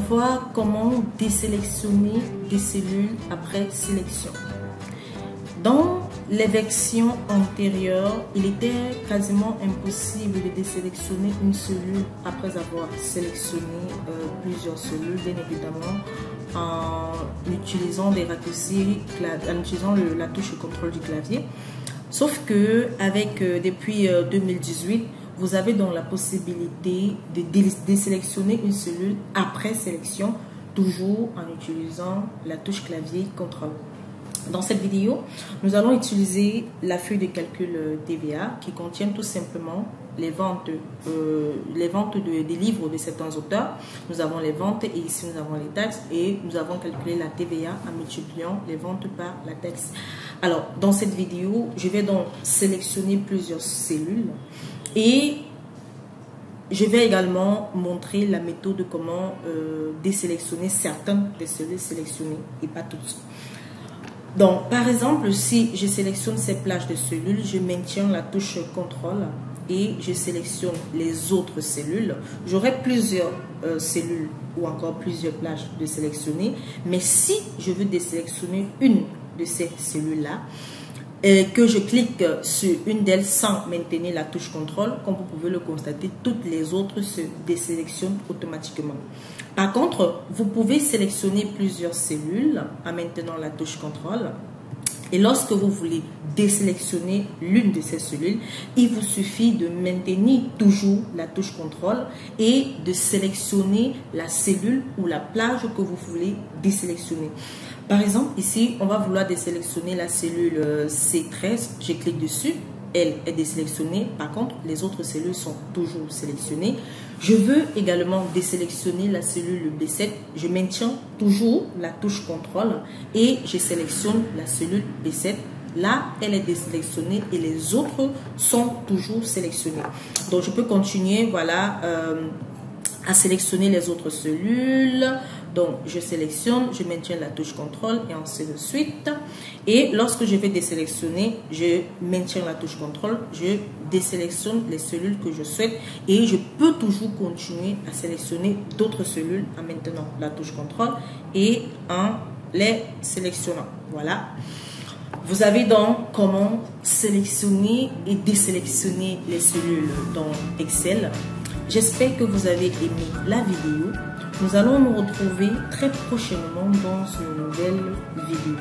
voir comment désélectionner des cellules après sélection. Dans les versions antérieures, il était quasiment impossible de désélectionner une cellule après avoir sélectionné plusieurs cellules, bien évidemment, en utilisant des raccourcis, en utilisant la touche contrôle du clavier. Sauf que depuis 2018, vous avez donc la possibilité de désélectionner une cellule après sélection, toujours en utilisant la touche clavier contrôle. Dans cette vidéo, nous allons utiliser la feuille de calcul TVA qui contient tout simplement les ventes des livres de certains auteurs. Nous avons les ventes et ici nous avons les taxes et nous avons calculé la TVA en multipliant les ventes par la taxe. Alors, dans cette vidéo, je vais donc sélectionner plusieurs cellules et je vais également montrer la méthode de comment désélectionner certaines des cellules sélectionnées et pas toutes. Donc, par exemple, si je sélectionne ces plages de cellules, je maintiens la touche contrôle et je sélectionne les autres cellules. J'aurai plusieurs cellules ou encore plusieurs plages de sélectionner, mais si je veux désélectionner une de ces cellules-là, que je clique sur une d'elles sans maintenir la touche contrôle, comme vous pouvez le constater, toutes les autres se désélectionnent automatiquement. Par contre, vous pouvez sélectionner plusieurs cellules en maintenant la touche contrôle. Et lorsque vous voulez désélectionner l'une de ces cellules, il vous suffit de maintenir toujours la touche contrôle et de sélectionner la cellule ou la plage que vous voulez désélectionner. Par exemple, ici, on va vouloir désélectionner la cellule C13. Je clique dessus. Elle est désélectionnée. Par contre, les autres cellules sont toujours sélectionnées. Je veux également désélectionner la cellule B7. Je maintiens toujours la touche contrôle et je sélectionne la cellule B7. Là, elle est désélectionnée et les autres sont toujours sélectionnés. Donc, je peux continuer, voilà, à sélectionner les autres cellules. Donc, je sélectionne, je maintiens la touche contrôle et ainsi de suite. Et lorsque je vais désélectionner, je maintiens la touche contrôle, je désélectionne les cellules que je souhaite et je peux toujours continuer à sélectionner d'autres cellules en maintenant la touche contrôle et en les sélectionnant. Voilà. Vous avez donc comment sélectionner et désélectionner les cellules dans Excel. J'espère que vous avez aimé la vidéo. Nous allons nous retrouver très prochainement dans une nouvelle vidéo.